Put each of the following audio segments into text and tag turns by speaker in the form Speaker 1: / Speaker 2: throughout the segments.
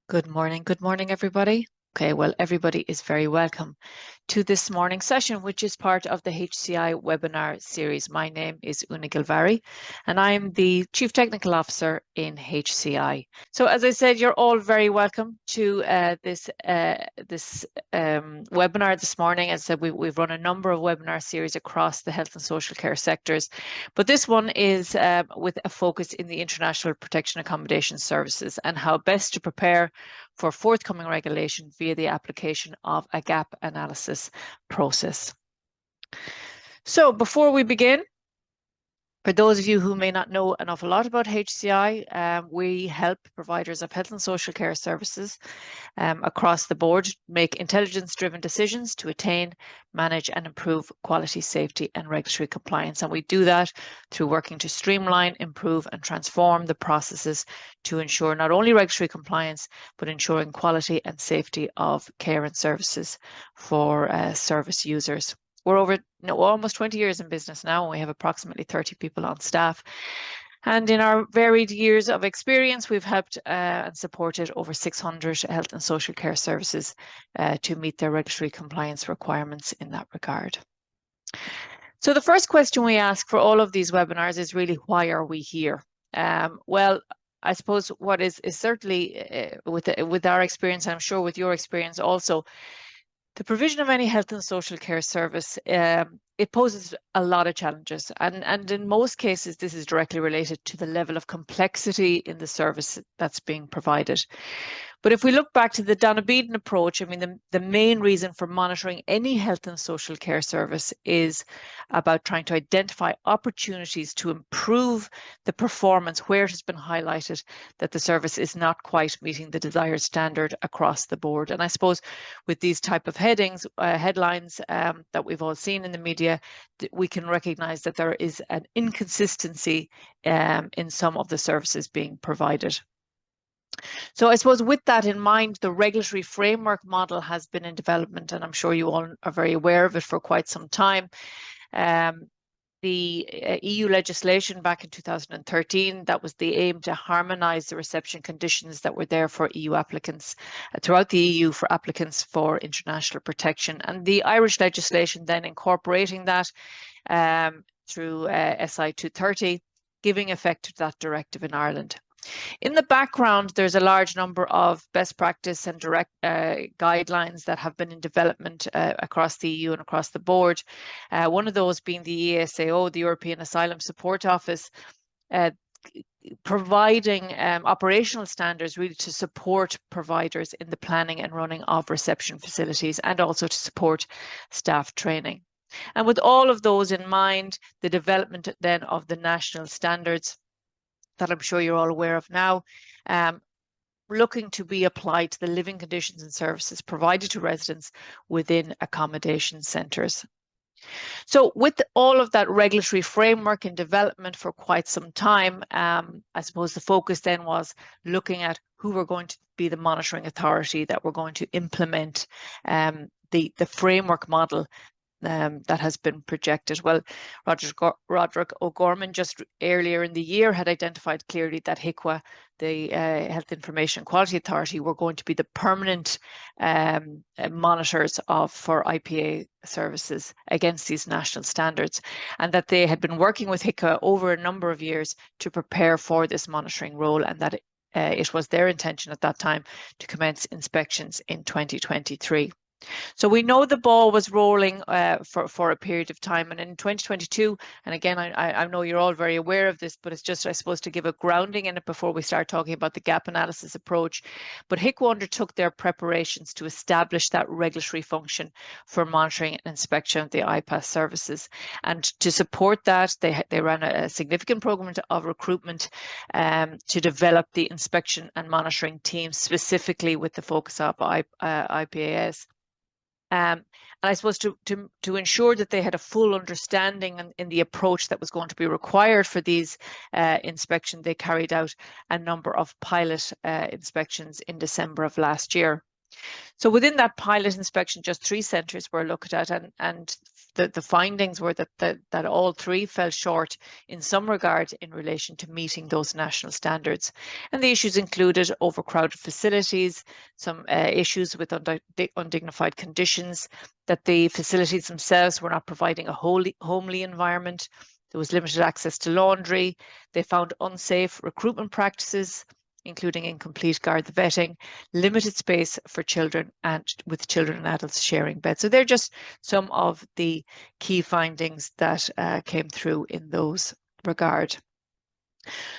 Speaker 1: Good morning, everybody. Okay, well, everybody is very welcome to this morning's session, which is part of the HCI webinar series. My name is Una Gilvari, and I'm the Chief Technical Officer in HCI. So, as I said, you're all very welcome to this webinar this morning. As I said, we've run a number of webinar series across the health and social care sectors, but this one is with a focus in the international protection accommodation services and how best to prepare for forthcoming regulation via the application of a gap analysis process. So before we begin, for those of you who may not know an awful lot about HCI, we help providers of health and social care services across the board make intelligence-driven decisions to attain, manage and improve quality, safety and regulatory compliance. And we do that through working to streamline, improve and transform the processes to ensure not only regulatory compliance, but ensuring quality and safety of care and services for service users. We're over almost 20 years in business now, and we have approximately 30 people on staff. And in our varied years of experience, we've helped and supported over 600 health and social care services to meet their regulatory compliance requirements in that regard. So the first question we ask for all of these webinars is really, why are we here? Well, I suppose what is certainly with our experience, I'm sure with your experience also, the provision of any health and social care service, it poses a lot of challenges. And in most cases, this is directly related to the level of complexity in the service that's being provided. But if we look back to the Donna Beaton approach, I mean, the main reason for monitoring any health and social care service is about trying to identify opportunities to improve the performance where it has been highlighted that the service is not quite meeting the desired standard across the board. And I suppose with these type of headlines that we've all seen in the media, we can recognize that there is an inconsistency in some of the services being provided. So I suppose with that in mind, the regulatory framework model has been in development, and I'm sure you all are very aware of it for quite some time. The EU legislation back in 2013, that was the aim to harmonise the reception conditions that were there for EU applicants throughout the EU for applicants for international protection. And the Irish legislation then incorporating that through SI 230, giving effect to that directive in Ireland. In the background, there's a large number of best practice and direct guidelines that have been in development across the EU and across the board. One of those being the EASAO, the European Asylum Support Office, providing operational standards really to support providers in the planning and running of reception facilities and also to support staff training. And with all of those in mind, the development then of the national standards that I'm sure you're all aware of now, looking to be applied to the living conditions and services provided to residents within accommodation centres. So with all of that regulatory framework in development for quite some time, I suppose the focus then was looking at who were going to be the monitoring authority that were going to implement the framework model that has been projected. Well, Roderick O'Gorman just earlier in the year had identified clearly that HIQA, the Health Information Quality Authority, were going to be the permanent monitors for IPA services against these national standards, and that they had been working with HIQA over a number of years to prepare for this monitoring role, and that it was their intention at that time to commence inspections in 2023. So we know the ball was rolling for a period of time, and in 2022, and again, I know you're all very aware of this, but it's just, I suppose, to give a grounding in it before we start talking about the gap analysis approach. But HIQA undertook their preparations to establish that regulatory function for monitoring and inspection of the IPAS services. And to support that, they ran a significant program of recruitment to develop the inspection and monitoring teams, specifically with the focus of IPAS. And I suppose to ensure that they had a full understanding in the approach that was going to be required for these inspections, they carried out a number of pilot inspections in December of last year. So within that pilot inspection, just 3 centres were looked at, and the findings were that all 3 fell short in some regard in relation to meeting those national standards. And the issues included overcrowded facilities, some issues with undignified conditions, that the facilities themselves were not providing a homely environment. There was limited access to laundry. They found unsafe recruitment practices, including incomplete guard vetting, limited space for children, and with children and adults sharing beds. So they're just some of the key findings that came through in those regard.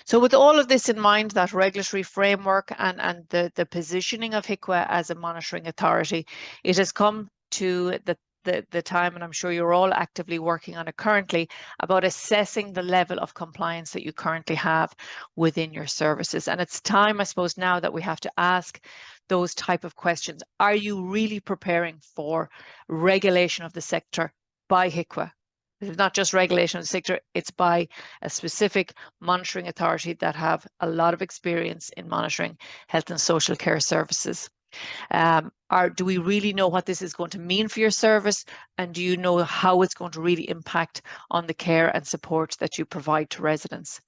Speaker 1: So with all of this in mind, that regulatory framework and the positioning of HIQA as a monitoring authority, it has come to the time, and I'm sure you're all actively working on it currently, about assessing the level of compliance that you currently have within your services. And it's time, I suppose, now that we have to ask those type of questions. Are you really preparing for regulation of the sector by HIQA? It's not just regulation of the sector, it's by a specific monitoring authority that have a lot of experience in monitoring health and social care services. Do we really know what this is going to mean for your service? And do you know how it's going to really impact on the care and support that you provide to residents?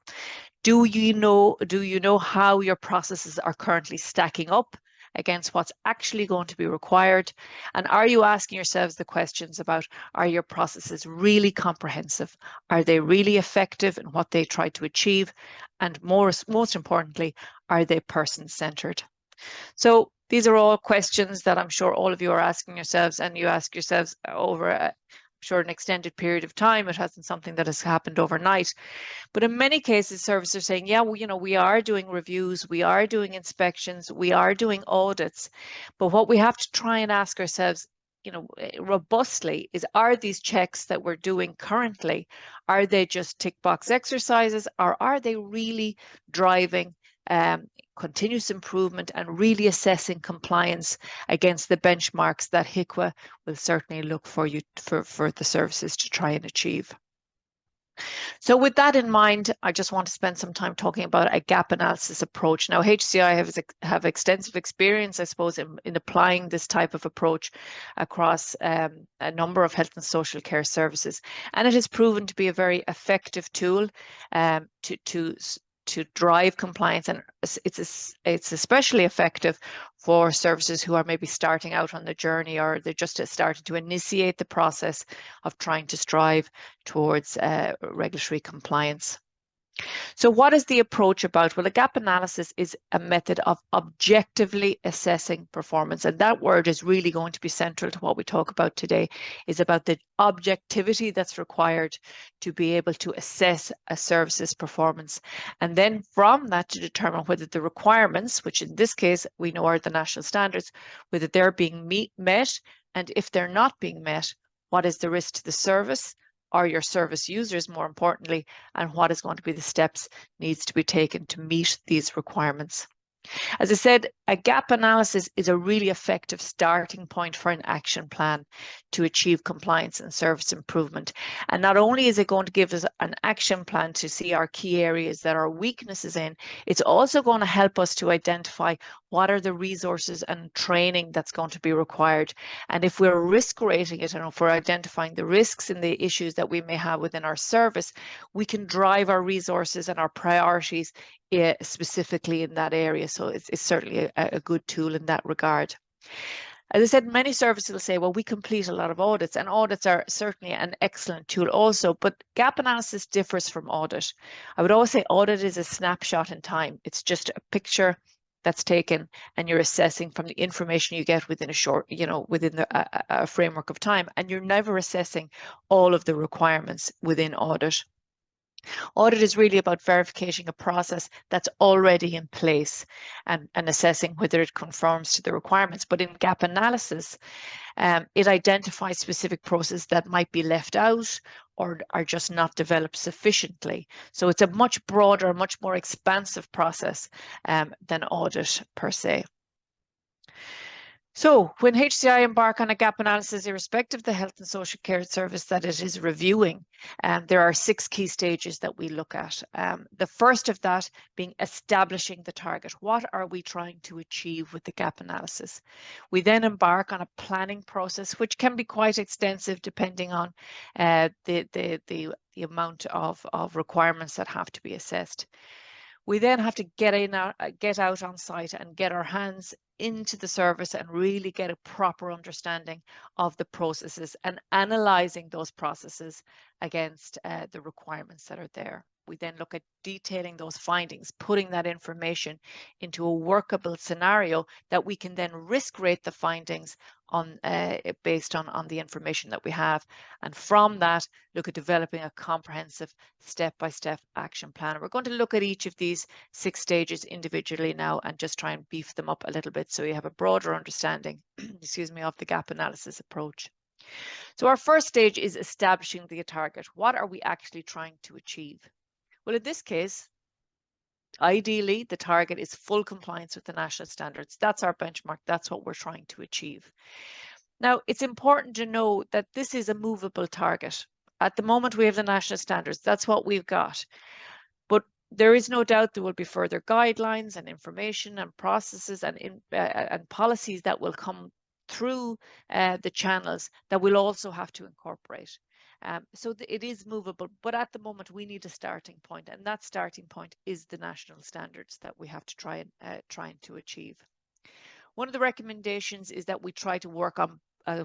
Speaker 1: Do you know how your processes are currently stacking up against what's actually going to be required? And are you asking yourselves the questions about, are your processes really comprehensive? Are they really effective in what they try to achieve? And most importantly, are they person-centered? So these are all questions that I'm sure all of you are asking yourselves, and you ask yourselves over I'm sure an extended period of time. It hasn't something that has happened overnight. But in many cases, services are saying, yeah, well, we are doing reviews, we are doing inspections, we are doing audits. But what we have to try and ask ourselves, robustly, is, are these checks that we're doing currently, are they just tick box exercises, or are they really driving continuous improvement and really assessing compliance against the benchmarks that HIQA will certainly look for the services to try and achieve? So with that in mind, I just want to spend some time talking about a gap analysis approach. Now, HCI have extensive experience, I suppose, in applying this type of approach across a number of health and social care services. And it has proven to be a very effective tool to drive compliance, and it's especially effective for services who are maybe starting out on the journey, or they're just starting to initiate the process of trying to strive towards regulatory compliance. So what is the approach about? Well, a gap analysis is a method of objectively assessing performance. And that word is really going to be central to what we talk about today, is about the objectivity that's required to be able to assess a service's performance. And then from that to determine whether the requirements, which in this case we know are the national standards, whether they're being met, and if they're not being met, what is the risk to the service, or your service users, more importantly, and what is going to be the steps needs to be taken to meet these requirements. As I said, a gap analysis is a really effective starting point for an action plan to achieve compliance and service improvement. And not only is it going to give us an action plan to see our key areas that are weaknesses in, it's also going to help us to identify what are the resources and training that's going to be required. And if we're risk rating it, and if we're identifying the risks and the issues that we may have within our service, we can drive our resources and our priorities specifically in that area. So it's certainly a good tool in that regard. As I said, many services will say, well, we complete a lot of audits, and audits are certainly an excellent tool also, but gap analysis differs from audit. I would always say audit is a snapshot in time. It's just a picture that's taken, and you're assessing from the information you get within a short, within a framework of time, and you're never assessing all of the requirements within audit. Audit is really about verification a process that's already in place and assessing whether it conforms to the requirements. But in gap analysis, it identifies specific processes that might be left out or are just not developed sufficiently. So it's a much broader, much more expansive process than audit per se. So when HCI embark on a gap analysis, irrespective of the health and social care service that it is reviewing, there are 6 key stages that we look at. The first of that being establishing the target. What are we trying to achieve with the gap analysis? We then embark on a planning process, which can be quite extensive depending on the amount of requirements that have to be assessed. We then have to get out on site and get our hands into the service and really get a proper understanding of the processes and analysing those processes against the requirements that are there. We then look at detailing those findings, putting that information into a workable scenario that we can then risk rate the findings on based on the information that we have. And from that, look at developing a comprehensive step-by-step action plan. We're going to look at each of these 6 stages individually now and just try and beef them up a little bit so you have a broader understanding, excuse me, of the gap analysis approach. So our first stage is establishing the target. What are we actually trying to achieve? Well, in this case, ideally, the target is full compliance with the national standards. That's our benchmark. That's what we're trying to achieve. Now, it's important to know that this is a movable target. At the moment, we have the national standards. That's what we've got. But there is no doubt there will be further guidelines and information and processes and policies that will come through the channels that we'll also have to incorporate. So it is movable, but at the moment we need a starting point, and that starting point is the national standards that we have to try to achieve. One of the recommendations is that we try to work on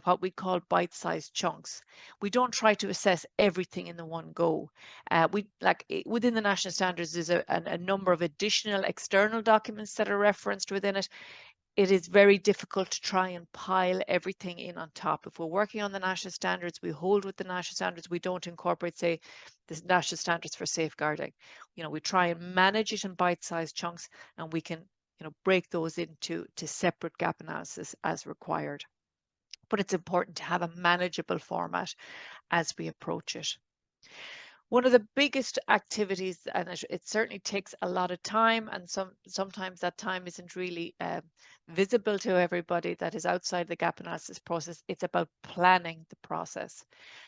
Speaker 1: what we call bite-sized chunks. We don't try to assess everything in the one go. Within the national standards, there's a number of additional external documents that are referenced within it. It is very difficult to try and pile everything in on top. If we're working on the national standards, we hold with the national standards. We don't incorporate, say, the national standards for safeguarding. We try and manage it in bite-sized chunks, and we can break those into separate gap analysis as required. But it's important to have a manageable format as we approach it. One of the biggest activities, and it certainly takes a lot of time, and sometimes that time isn't really visible to everybody that is outside the gap analysis process. It's about planning the process.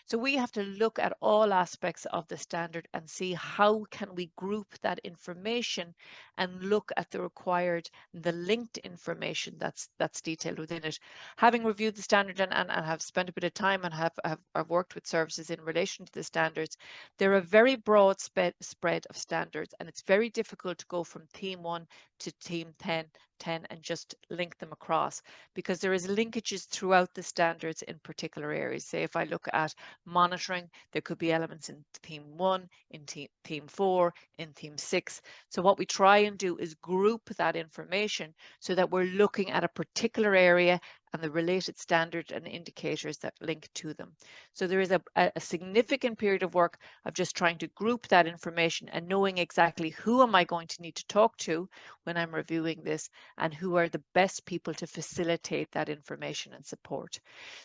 Speaker 1: So we have to look at all aspects of the standard and see how can we group that information and look at the required, the linked information that's detailed within it. Having reviewed the standard and have spent a bit of time and have worked with services in relation to the standards, they're a very broad spread of standards, and it's very difficult to go from theme 1 to theme 10 and just link them across, because there is linkages throughout the standards in particular areas. Say if I look at monitoring, there could be elements in theme 1, in theme 4, in theme 6. So what we try and do is group that information so that we're looking at a particular area and the related standards and indicators that link to them. So there is a significant period of work of just trying to group that information and knowing exactly who am I going to need to talk to when I'm reviewing this, and who are the best people to facilitate that information and support.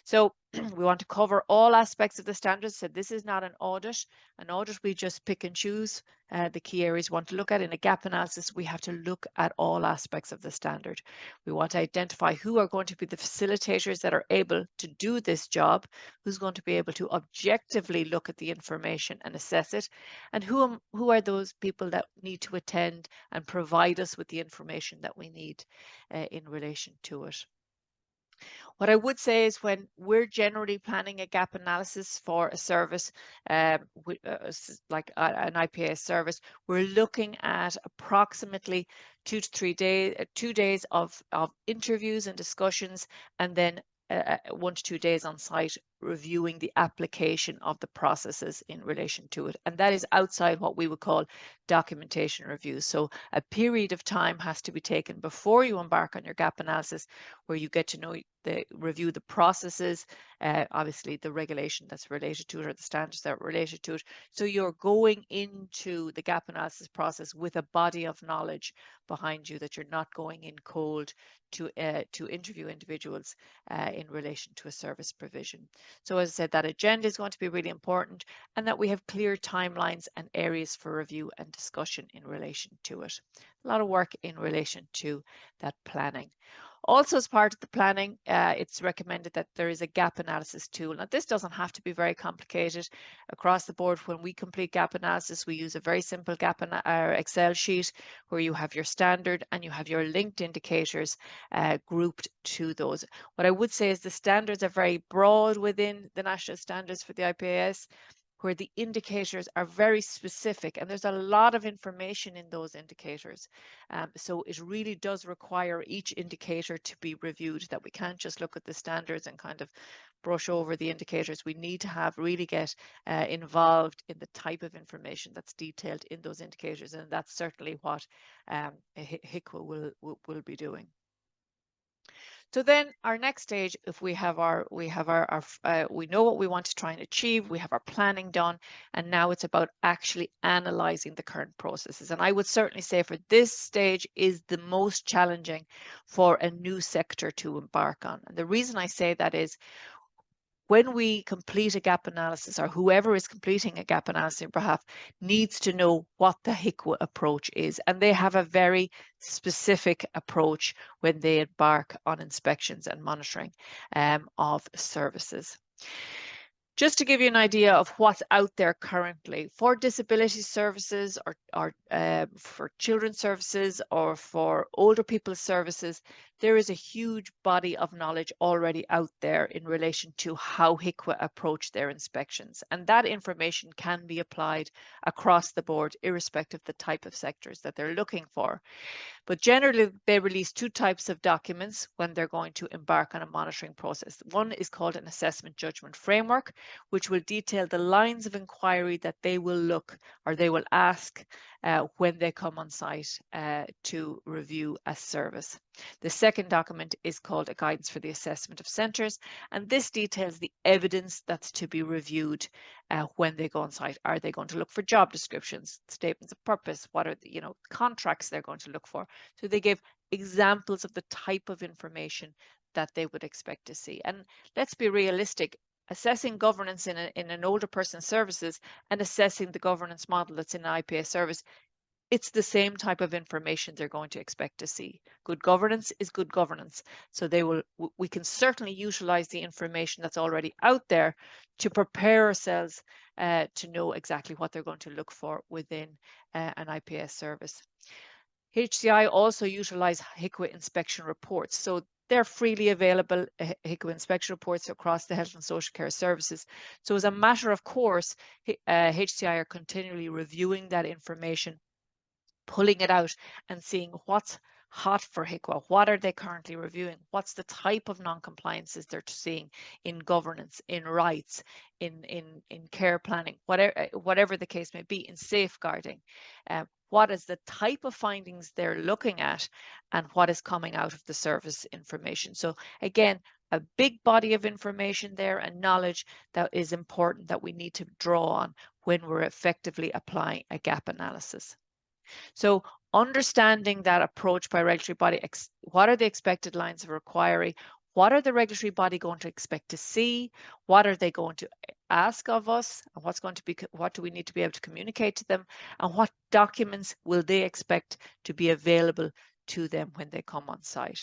Speaker 1: So we want to cover all aspects of the standards. So this is not an audit. An audit, we just pick and choose the key areas we want to look at. In a gap analysis, we have to look at all aspects of the standard. We want to identify who are going to be the facilitators that are able to do this job, who's going to be able to objectively look at the information and assess it, and who are those people that need to attend and provide us with the information that we need in relation to it. What I would say is when we're generally planning a gap analysis for a service, like an IPAS service, we're looking at approximately 2 to 3 days, 2 days of interviews and discussions, and then 1 to 2 days on site reviewing the application of the processes in relation to it. And that is outside what we would call documentation reviews. So a period of time has to be taken before you embark on your gap analysis, where you get to know review the processes, obviously the regulation that's related to it or the standards that are related to it. So you're going into the gap analysis process with a body of knowledge behind you, that you're not going in cold to interview individuals in relation to a service provision. So as I said, that agenda is going to be really important, and that we have clear timelines and areas for review and discussion in relation to it. A lot of work in relation to that planning. Also, as part of the planning, it's recommended that there is a gap analysis tool. Now, this doesn't have to be very complicated. Across the board, when we complete gap analysis, we use a very simple Excel sheet where you have your standard and you have your linked indicators grouped to those. What I would say is the standards are very broad within the national standards for the IPAS, where the indicators are very specific, and there's a lot of information in those indicators. So it really does require each indicator to be reviewed, that we can't just look at the standards and kind of brush over the indicators. We need to really get involved in the type of information that's detailed in those indicators, and that's certainly what HIQA will be doing. So then our next stage, if we know what we want to try and achieve, we have our planning done, and now it's about actually analysing the current processes. And I would certainly say for this stage is the most challenging for a new sector to embark on. And the reason I say that is, when we complete a gap analysis, or whoever is completing a gap analysis on behalf needs to know what the HIQA approach is, and they have a very specific approach when they embark on inspections and monitoring of services. Just to give you an idea of what's out there currently for disability services, or for children's services, or for older people's services, there is a huge body of knowledge already out there in relation to how HIQA approach their inspections. And that information can be applied across the board, irrespective of the type of sectors that they're looking for. But generally, they release two types of documents when they're going to embark on a monitoring process. One is called an assessment judgment framework, which will detail the lines of inquiry that they will look, or they will ask when they come on site to review a service. The second document is called a guidance for the assessment of centres, and this details the evidence that's to be reviewed when they go on site. Are they going to look for job descriptions, statements of purpose? What are the contracts they're going to look for? So they give examples of the type of information that they would expect to see. And let's be realistic, assessing governance in an older person's services and assessing the governance model that's in an IPAS service, it's the same type of information they're going to expect to see. Good governance is good governance. So we can certainly utilize the information that's already out there to prepare ourselves to know exactly what they're going to look for within an IPAS service. HCI also utilize HIQA inspection reports. So they're freely available HIQA inspection reports across the health and social care services. So as a matter of course, HCI are continually reviewing that information, pulling it out and seeing what's hot for HIQA. What are they currently reviewing? What's the type of non-compliances they're seeing in governance, in rights, in care planning, whatever the case may be, in safeguarding. What is the type of findings they're looking at, and what is coming out of the service information? So again, a big body of information there and knowledge that is important, that we need to draw on when we're effectively applying a gap analysis. So understanding that approach by regulatory body, what are the expected lines of inquiry? What are the regulatory body going to expect to see? What are they going to ask of us? And what do we need to be able to communicate to them? And what documents will they expect to be available to them when they come on site?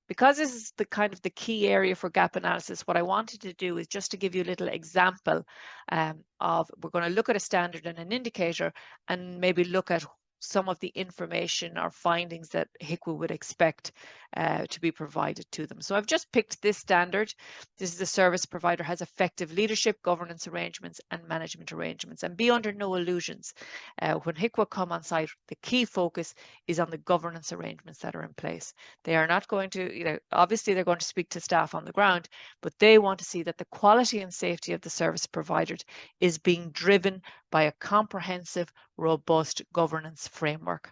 Speaker 1: Because this is the key area for gap analysis, what I wanted to do is just to give you a little example of, we're going to look at a standard and an indicator, and maybe look at some of the information or findings that HIQA would expect to be provided to them. So I've just picked this standard. This is a service provider has effective leadership, governance arrangements and management arrangements. And be under no illusions, when HIQA come on site, the key focus is on the governance arrangements that are in place. They are not going to, obviously they're going to speak to staff on the ground, but they want to see that the quality and safety of the service provided is being driven by a comprehensive, robust governance framework.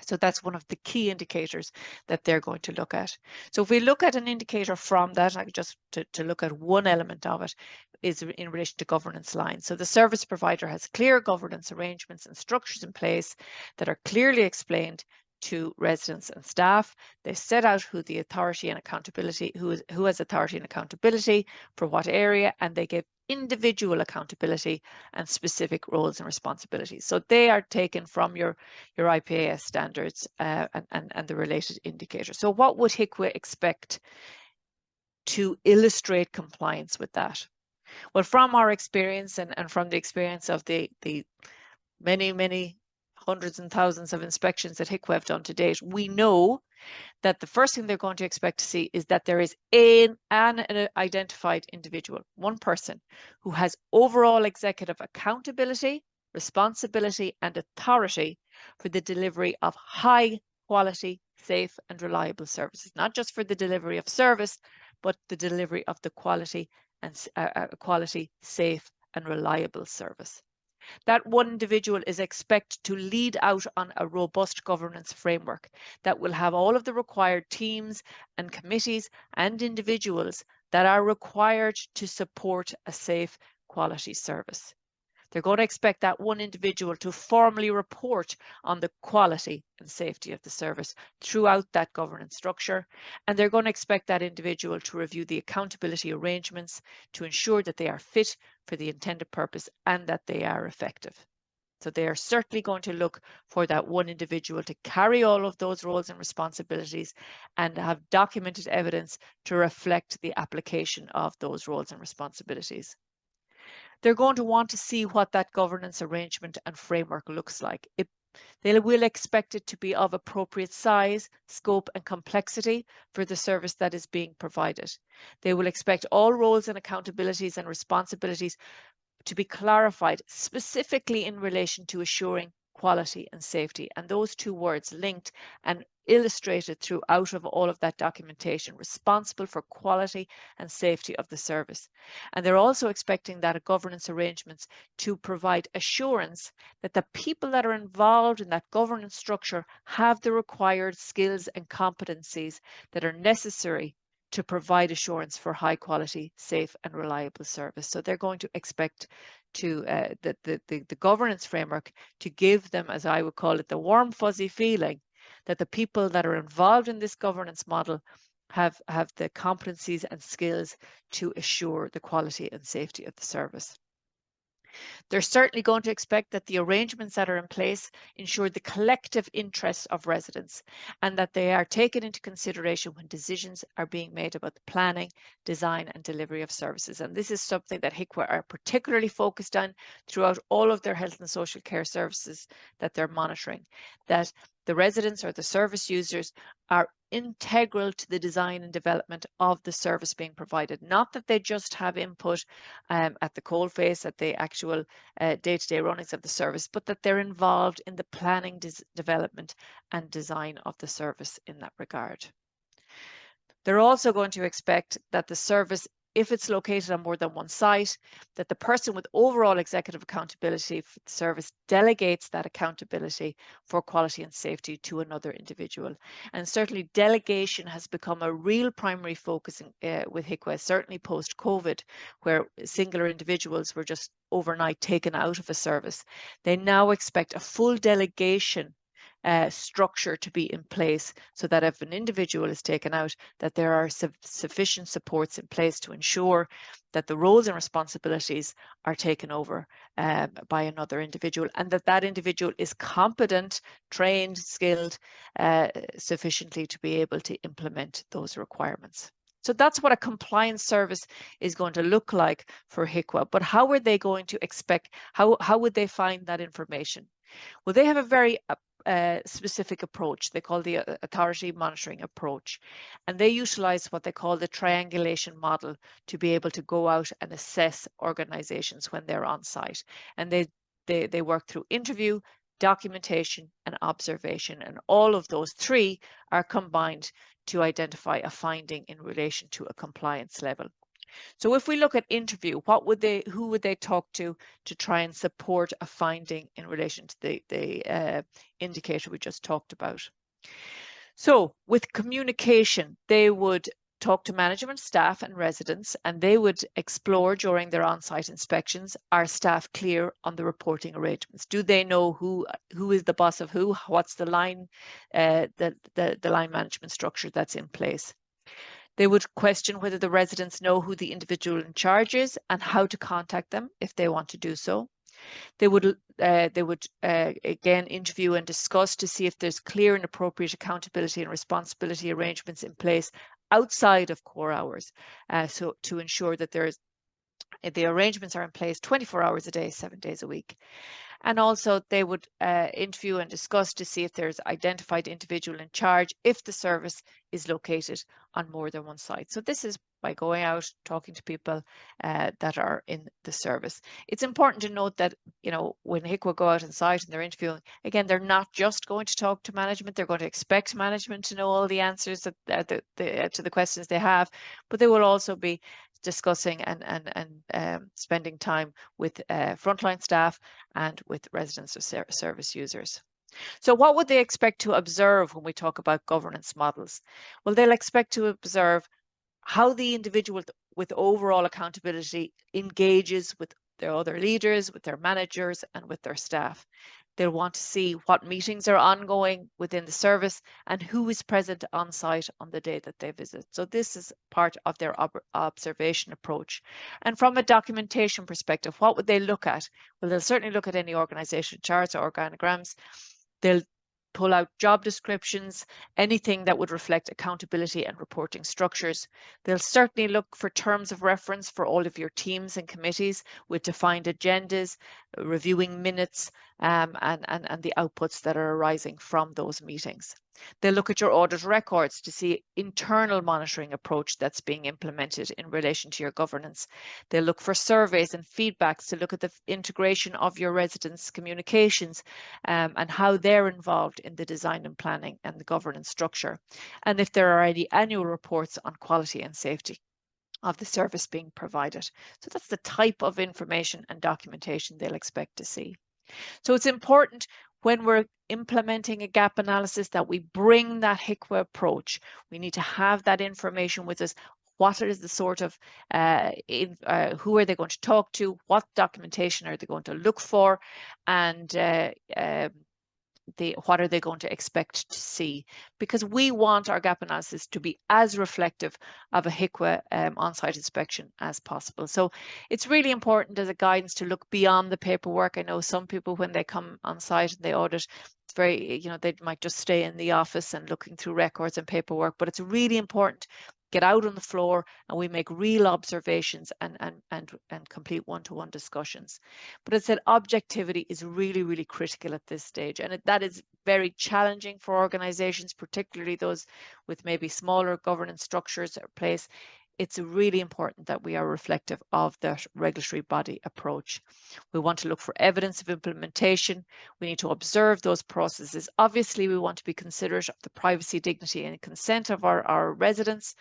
Speaker 1: So that's one of the key indicators that they're going to look at. So if we look at an indicator from that, just to look at one element of it, is in relation to governance lines. So the service provider has clear governance arrangements and structures in place that are clearly explained to residents and staff. They set out who the authority and accountability, who has authority and accountability for what area, and they give individual accountability and specific roles and responsibilities. So they are taken from your IPAS standards and the related indicators. So what would HIQA expect to illustrate compliance with that? Well, from our experience and from the experience of the many hundreds and thousands of inspections that HIQA have done to date, we know that the first thing they're going to expect to see is that there is an identified individual, one person, who has overall executive accountability, responsibility, and authority for the delivery of high quality, safe, and reliable services. Not just for the delivery of service, but the delivery of the quality and quality, safe, and reliable service. That one individual is expected to lead out on a robust governance framework that will have all of the required teams and committees and individuals that are required to support a safe, quality service. They're going to expect that one individual to formally report on the quality and safety of the service throughout that governance structure. And they're going to expect that individual to review the accountability arrangements to ensure that they are fit for the intended purpose and that they are effective. So they are certainly going to look for that one individual to carry all of those roles and responsibilities and have documented evidence to reflect the application of those roles and responsibilities. They're going to want to see what that governance arrangement and framework looks like. They will expect it to be of appropriate size, scope, and complexity for the service that is being provided. They will expect all roles and accountabilities and responsibilities to be clarified specifically in relation to assuring quality and safety, and those two words linked and illustrated throughout of all of that documentation, responsible for quality and safety of the service. And they're also expecting that governance arrangements to provide assurance that the people that are involved in that governance structure have the required skills and competencies that are necessary to provide assurance for high quality, safe and reliable service. So they're going to expect to the governance framework to give them, as I would call it, the warm fuzzy feeling that the people that are involved in this governance model have the competencies and skills to assure the quality and safety of the service. They're certainly going to expect that the arrangements that are in place ensure the collective interests of residents and that they are taken into consideration when decisions are being made about the planning, design and delivery of services. And this is something that HIQA are particularly focused on throughout all of their health and social care services that they're monitoring, that the residents or the service users are integral to the design and development of the service being provided. Not that they just have input at the coalface, at the actual day-to-day runnings of the service, but that they're involved in the planning, development and design of the service in that regard. They're also going to expect that the service, if it's located on more than one site, that the person with overall executive accountability for the service delegates that accountability for quality and safety to another individual. And certainly delegation has become a real primary focus with HIQA, certainly post-COVID, where singular individuals were just overnight taken out of a service. They now expect a full delegation structure to be in place so that if an individual is taken out, that there are sufficient supports in place to ensure that the roles and responsibilities are taken over by another individual and that that individual is competent, trained, skilled sufficiently to be able to implement those requirements. So that's what a compliance service is going to look like for HIQA. But how are they going to expect, how would they find that information? Well, they have a very specific approach. They call the authority monitoring approach. And they utilize what they call the triangulation model to be able to go out and assess organizations when they're on site. And they work through interview, documentation and observation. And all of those three are combined to identify a finding in relation to a compliance level. So if we look at interview, who would they talk to try and support a finding in relation to the indicator we just talked about? So with communication, they would talk to management, staff and residents, and they would explore during their on-site inspections, are staff clear on the reporting arrangements? Do they know who is the boss of who? What's the line, the line management structure that's in place? They would question whether the residents know who the individual in charge is and how to contact them if they want to do so. They would again interview and discuss to see if there's clear and appropriate accountability and responsibility arrangements in place outside of core hours, so to ensure that the arrangements are in place 24 hours a day, 7 days a week. And also they would interview and discuss to see if there's identified individual in charge if the service is located on more than one site. So this is by going out, talking to people that are in the service. It's important to note that, you know, when HIQA go out on site and they're interviewing, again, they're not just going to talk to management, they're going to expect management to know all the answers that, to the questions they have, but they will also be discussing and spending time with frontline staff and with residents or service users. So what would they expect to observe when we talk about governance models? Well, they'll expect to observe how the individual with overall accountability engages with their other leaders, with their managers, and with their staff. They'll want to see what meetings are ongoing within the service and who is present on site on the day that they visit. So this is part of their observation approach. And from a documentation perspective, what would they look at? Well, they'll certainly look at any organization charts or organograms. They'll pull out job descriptions, anything that would reflect accountability and reporting structures. They'll certainly look for terms of reference for all of your teams and committees with defined agendas, reviewing minutes, and the outputs that are arising from those meetings. They'll look at your audit records to see internal monitoring approach that's being implemented in relation to your governance. They'll look for surveys and feedbacks to look at the integration of your residents' communications and how they're involved in the design and planning and the governance structure. And if there are any annual reports on quality and safety of the service being provided. So that's the type of information and documentation they'll expect to see. So it's important when we're implementing a gap analysis that we bring that HIQA approach. We need to have that information with us. What is the sort of, who are they going to talk to? What documentation are they going to look for? And what are they going to expect to see? Because we want our gap analysis to be as reflective of a HIQA on-site inspection as possible. So it's really important as a guidance to look beyond the paperwork. I know some people, when they come on site and they audit, it's very, you know, they might just stay in the office and looking through records and paperwork, but it's really important get out on the floor and we make real observations and complete one-to-one discussions. But as I said, objectivity is really, really critical at this stage. And that is very challenging for organizations, particularly those with maybe smaller governance structures in place. It's really important that we are reflective of that regulatory body approach. We want to look for evidence of implementation. We need to observe those processes. Obviously, we want to be considerate of the privacy, dignity, and consent of our residents.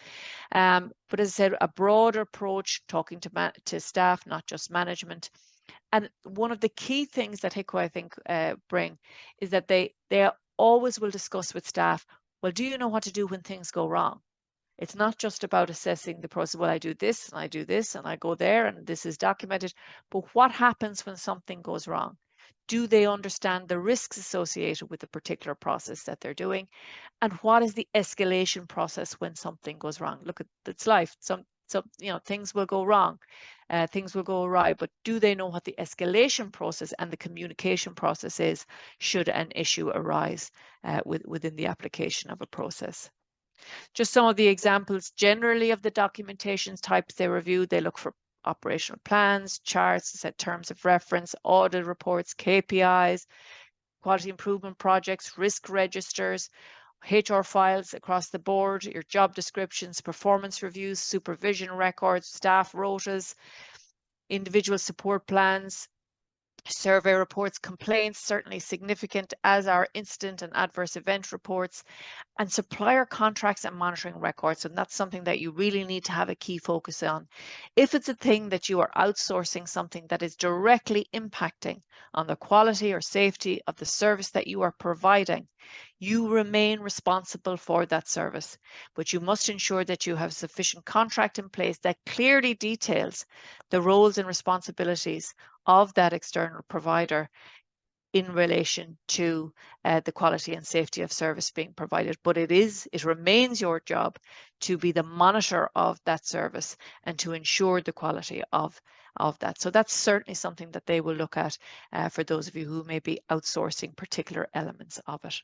Speaker 1: But as I said, a broader approach, talking to staff, not just management. And one of the key things that HIQA, I think, bring is that they always will discuss with staff, well, do you know what to do when things go wrong? It's not just about assessing the process. Well, I do this and I do this and I go there and this is documented. But what happens when something goes wrong? Do they understand the risks associated with the particular process that they're doing? And what is the escalation process when something goes wrong? Look, it's life. Some you know, things will go wrong, things will go awry, but do they know what the escalation process and the communication process is should an issue arise within the application of a process? Just some of the examples generally of the documentation types they review. They look for operational plans, charts, set terms of reference, audit reports, KPIs, quality improvement projects, risk registers, HR files across the board, your job descriptions, performance reviews, supervision records, staff rotas, individual support plans, survey reports, complaints, certainly significant, as are incident and adverse event reports, and supplier contracts and monitoring records. And that's something that you really need to have a key focus on. If it's a thing that you are outsourcing, something that is directly impacting on the quality or safety of the service that you are providing, You remain responsible for that service, but you must ensure that you have sufficient contract in place that clearly details the roles and responsibilities of that external provider in relation to the quality and safety of service being provided. But it remains your job to be the monitor of that service and to ensure the quality of that. So that's certainly something that they will look at for those of you who may be outsourcing particular elements of it.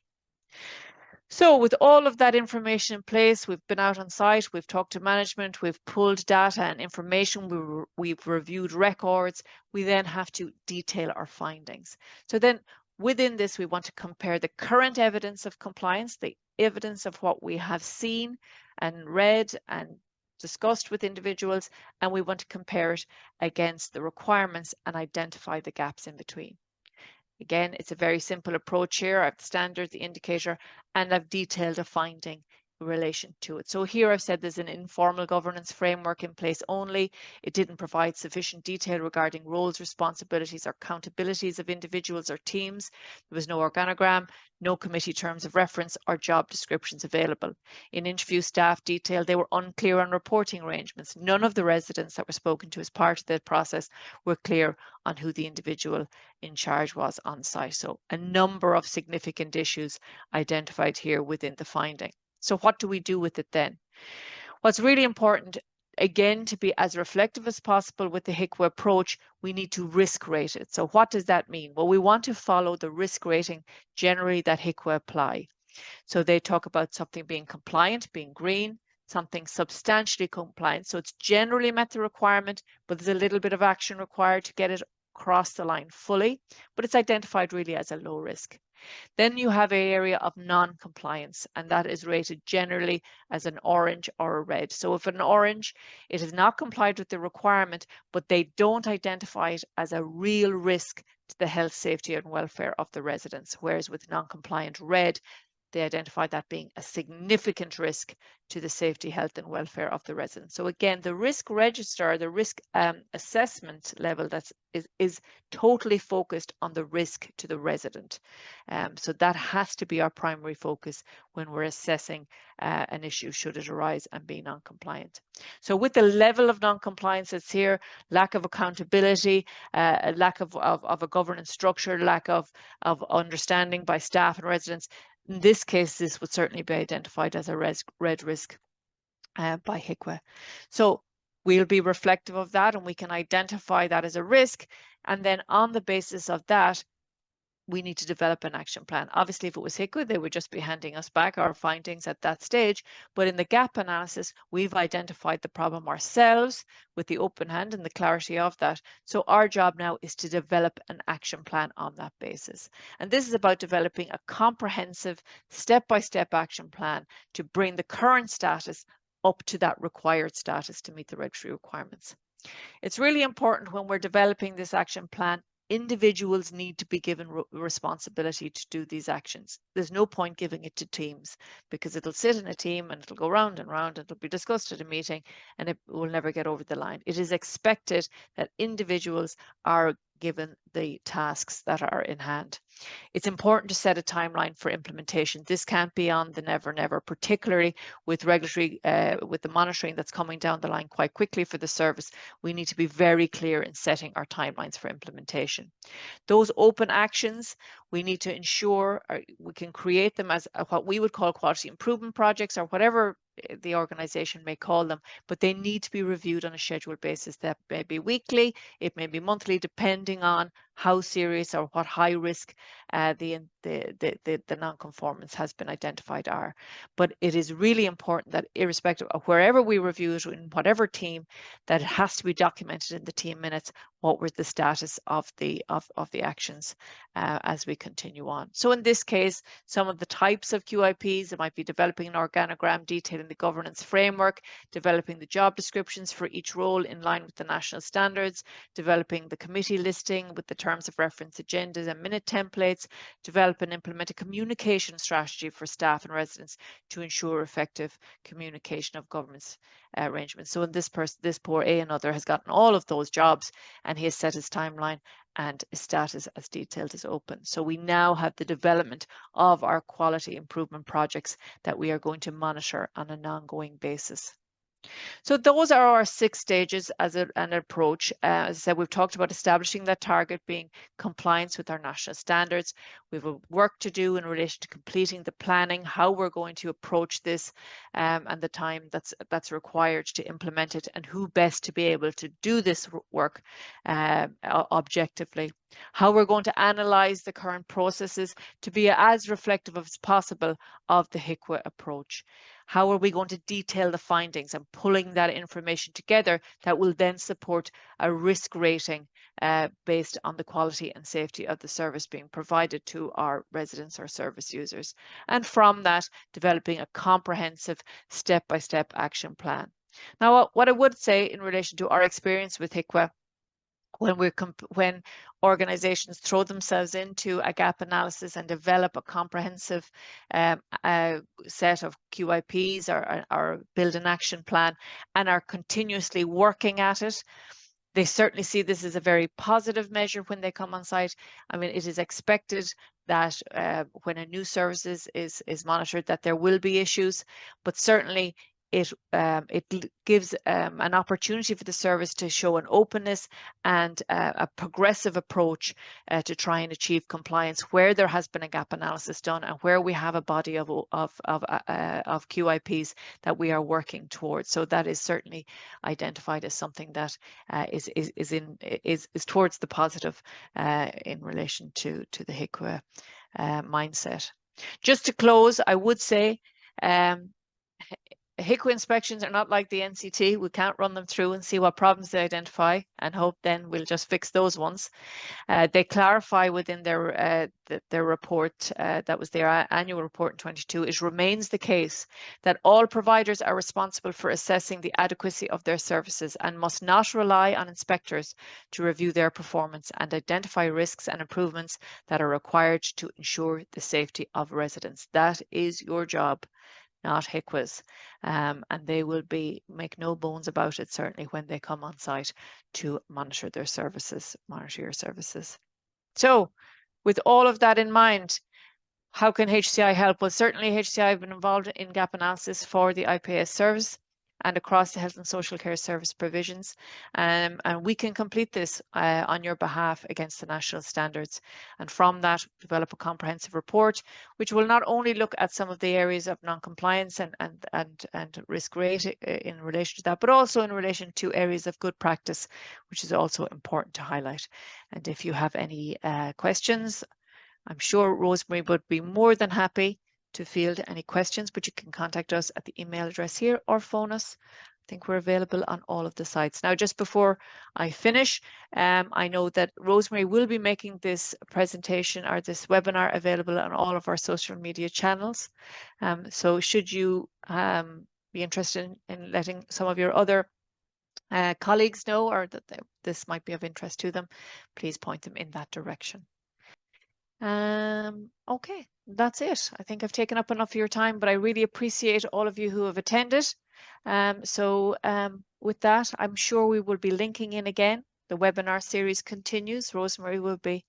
Speaker 1: So with all of that information in place, we've been out on site, we've talked to management, we've pulled data and information, we've reviewed records, we then have to detail our findings. So then within this, we want to compare the current evidence of compliance, the evidence of what we have seen and read and discussed with individuals, and we want to compare it against the requirements and identify the gaps in between. Again, it's a very simple approach here. I have the standard, the indicator, and I've detailed a finding in relation to it. So here I've said there's an informal governance framework in place only. It didn't provide sufficient detail regarding roles, responsibilities, or accountabilities of individuals or teams. There was no organogram, no committee terms of reference or job descriptions available. In interview staff detail, they were unclear on reporting arrangements. None of the residents that were spoken to as part of the process were clear on who the individual in charge was on site. So a number of significant issues identified here within the finding. So what do we do with it then? What's really important, again, to be as reflective as possible with the HIQA approach, we need to risk rate it. So what does that mean? Well, we want to follow the risk rating generally that HIQA apply. So they talk about something being compliant, being green, something substantially compliant. So it's generally met the requirement, but there's a little bit of action required to get it across the line fully, but it's identified really as a low risk. Then you have an area of non-compliance, and that is rated generally as an orange or a red. So if an orange, it has not complied with the requirement, but they don't identify it as a real risk to the health, safety and welfare of the residents. Whereas with non-compliant red, they identify that being a significant risk to the safety, health and welfare of the residents. So again, the risk register, the risk assessment level is totally focused on the risk to the resident. So that has to be our primary focus when we're assessing an issue should it arise and be non-compliant. So with the level of non-compliance that's here, lack of accountability, a lack of a governance structure, lack of understanding by staff and residents, in this case, this would certainly be identified as a red risk by HIQA. So we'll be reflective of that and we can identify that as a risk. And then on the basis of that, we need to develop an action plan. Obviously, if it was HIQA, they would just be handing us back our findings at that stage. But in the gap analysis, we've identified the problem ourselves with the open hand and the clarity of that. So our job now is to develop an action plan on that basis. And this is about developing a comprehensive step-by-step action plan to bring the current status up to that required status to meet the regulatory requirements. It's really important when we're developing this action plan, individuals need to be given responsibility to do these actions. There's no point giving it to teams because it'll sit in a team and it'll go round and round and it'll be discussed at a meeting and it will never get over the line. It is expected that individuals are given the tasks that are in hand. It's important to set a timeline for implementation. This can't be on the never, particularly with regulatory, with the monitoring that's coming down the line quite quickly for the service. We need to be very clear in setting our timelines for implementation. Those open actions, we need to ensure we can create them as what we would call quality improvement projects or whatever the organization may call them, but they need to be reviewed on a scheduled basis. That may be weekly, it may be monthly, depending on how serious or what high risk the non-conformance has been identified are. But it is really important that irrespective of wherever we review it, in whatever team, that it has to be documented in the team minutes what was the status of the actions as we continue on. So in this case, some of the types of QIPs, it might be developing an organogram detailing the governance framework, developing the job descriptions for each role in line with the national standards, developing the committee listing with the terms of reference, agendas and minute templates, develop and implement a communication strategy for staff and residents to ensure effective communication of government's arrangements. So in this poor A another has gotten all of those jobs, and he has set his timeline and his status as detailed as open. So we now have the development of our quality improvement projects that we are going to monitor on an ongoing basis. So those are our 6 stages as an approach. As I said, we've talked about establishing that target being compliance with our national standards. We have work to do in relation to completing the planning, how we're going to approach this, and the time that's required to implement it, and who best to be able to do this work objectively. How we're going to analyze the current processes to be as reflective as possible of the HIQA approach. How are we going to detail the findings and pulling that information together that will then support a risk rating based on the quality and safety of the service being provided to our residents or service users. And from that, developing a comprehensive step-by-step action plan. Now, what I would say in relation to our experience with HIQA, when organizations throw themselves into a gap analysis and develop a comprehensive set of QIPs or build an action plan and are continuously working at it, they certainly see this as a very positive measure when they come on site. I mean, it is expected that when a new service is monitored that there will be issues, but certainly it gives an opportunity for the service to show an openness and a progressive approach to try and achieve compliance where there has been a gap analysis done and where we have a body of QIPs that we are working towards. So that is certainly identified as something that is towards the positive in relation to the HIQA mindset. Just to close, I would say HIQA inspections are not like the NCT. We can't run them through and see what problems they identify and hope then we'll just fix those ones. They clarify within their report, that was their annual report in 22, it remains the case that all providers are responsible for assessing the adequacy of their services and must not rely on inspectors to review their performance and identify risks and improvements that are required to ensure the safety of residents. That is your job, not HIQA's, and they will make no bones about it, certainly when they come on site to monitor your services. So with all of that in mind, how can HCI help? Well, certainly HCI have been involved in gap analysis for the IPAS service and across the health and social care service provisions. And we can complete this on your behalf against the national standards. And from that, develop a comprehensive report, which will not only look at some of the areas of non-compliance and risk rate in relation to that, but also in relation to areas of good practice, which is also important to highlight. And if you have any questions, I'm sure Rosemary would be more than happy to field any questions, but you can contact us at the email address here or phone us. I think we're available on all of the sites. Now, just before I finish, I know that Rosemary will be making this presentation or this webinar available on all of our social media channels. So should you be interested in letting some of your other colleagues know, or that this might be of interest to them, please point them in that direction. Okay, that's it. I think I've taken up enough of your time, but I really appreciate all of you who have attended. With that, I'm sure we will be linking in again. The webinar series continues. Rosemary will be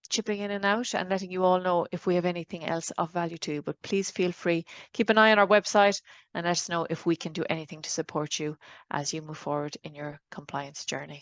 Speaker 1: chipping in and out and letting you all know if we have anything else of value to you. But please feel free, keep an eye on our website and let us know if we can do anything to support you as you move forward in your compliance journey.